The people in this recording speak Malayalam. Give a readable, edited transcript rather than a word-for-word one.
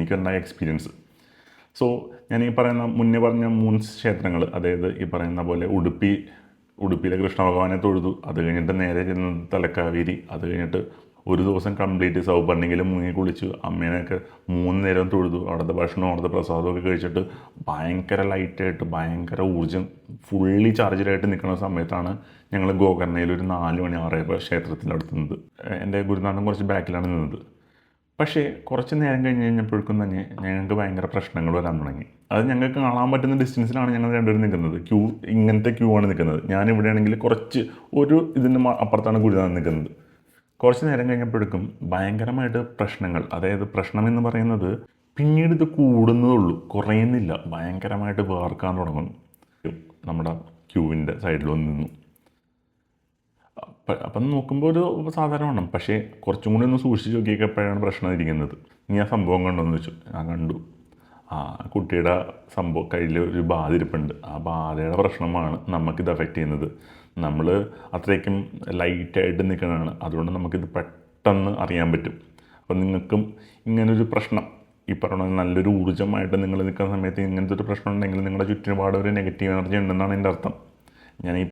എനിക്കുണ്ടായ എക്സ്പീരിയൻസ്. സോ ഞാൻ ഈ പറയുന്ന മുന്നേ പറഞ്ഞ 3 ക്ഷേത്രങ്ങൾ, അതായത് ഈ പറയുന്ന പോലെ ഉടുപ്പിയിലെ കൃഷ്ണ ഭഗവാനെ തൊഴുതു. അത് കഴിഞ്ഞിട്ട് നേരെ ചെന്നത് തലക്കാവേരി. അത് കഴിഞ്ഞിട്ട് ഒരു ദിവസം കംപ്ലീറ്റ് സൗപർണികയിൽ മുങ്ങി കുളിച്ചു. അമ്മേനെയൊക്കെ 3 നേരം തൊഴുതു. അവിടുത്തെ ഭക്ഷണവും അവിടുത്തെ പ്രസാദമൊക്കെ കഴിച്ചിട്ട് ഭയങ്കര ലൈറ്റായിട്ട്, ഭയങ്കര ഊർജ്ജം, ഫുള്ളി ചാർജിലായിട്ട് നിൽക്കുന്ന സമയത്താണ് ഞങ്ങൾ ഗോകർണയിൽ ഒരു 4 മണി 6 ക്ഷേത്രത്തിൻ്റെ നിന്നത്. എൻ്റെ ഗുരുനാഥൻ കുറച്ച് ബാക്കിലാണ് നിന്നത്. പക്ഷേ കുറച്ച് നേരം കഴിഞ്ഞ് കഴിഞ്ഞപ്പോഴേക്കും തന്നെ ഞങ്ങൾക്ക് ഭയങ്കര പ്രശ്നങ്ങൾ വരാൻ തുടങ്ങി. അത് ഞങ്ങൾക്ക് കാണാൻ പറ്റുന്ന ഡിസ്റ്റൻസിലാണ് ഞങ്ങൾ രണ്ടുപേരും നിൽക്കുന്നത്. ഇങ്ങനത്തെ ക്യൂ ആണ് നിൽക്കുന്നത്. ഞാനിവിടെയാണെങ്കിൽ കുറച്ച് ഇതിന് അപ്പുറത്താണ് ഗുരുനാഥൻ നിൽക്കുന്നത്. കുറച്ച് നേരം കഴിഞ്ഞപ്പോഴേക്കും ഭയങ്കരമായിട്ട് പ്രശ്നങ്ങൾ, അതായത് പ്രശ്നമെന്ന് പറയുന്നത് പിന്നീട് ഇത് കൂടുന്നതുള്ളൂ, കുറയുന്നില്ല. ഭയങ്കരമായിട്ട് വേർക്കാൻ തുടങ്ങുന്നു. നമ്മുടെ ക്യൂവിൻ്റെ സൈഡിൽ വന്ന് നിന്നു. അപ്പം നോക്കുമ്പോൾ ഒരു സാധാരണമാണ്. പക്ഷേ കുറച്ചും കൂടി ഒന്ന് സൂക്ഷിച്ച് നോക്കിയപ്പോഴാണ് പ്രശ്നം ഇരിക്കുന്നത്. നീ ആ സംഭവം കണ്ടോന്ന് വെച്ചു. ഞാൻ കണ്ടു. കുട്ടിയുടെ സംഭവം കയ്യിൽ ഒരു ബാധ ഇരിപ്പുണ്ട്. ആ ബാധയുടെ പ്രശ്നമാണ് നമുക്കിത് എഫക്റ്റ് ചെയ്യുന്നത്. നമ്മൾ അത്രയ്ക്കും ലൈറ്റായിട്ട് നിൽക്കുന്നതാണ്. അതുകൊണ്ട് നമുക്കിത് പെട്ടെന്ന് അറിയാൻ പറ്റും. അപ്പം നിങ്ങൾക്കും ഇങ്ങനൊരു പ്രശ്നം, ഈ പറഞ്ഞ നല്ലൊരു ഊർജ്ജമായിട്ട് നിങ്ങൾ നിൽക്കുന്ന സമയത്ത് ഇങ്ങനത്തെ ഒരു പ്രശ്നം ഉണ്ടെങ്കിൽ നിങ്ങളുടെ ചുറ്റുപാട് ഒരു നെഗറ്റീവ് എനർജി ഉണ്ടെന്നാണ് എൻ്റെ അർത്ഥം. ഞാൻ ഈ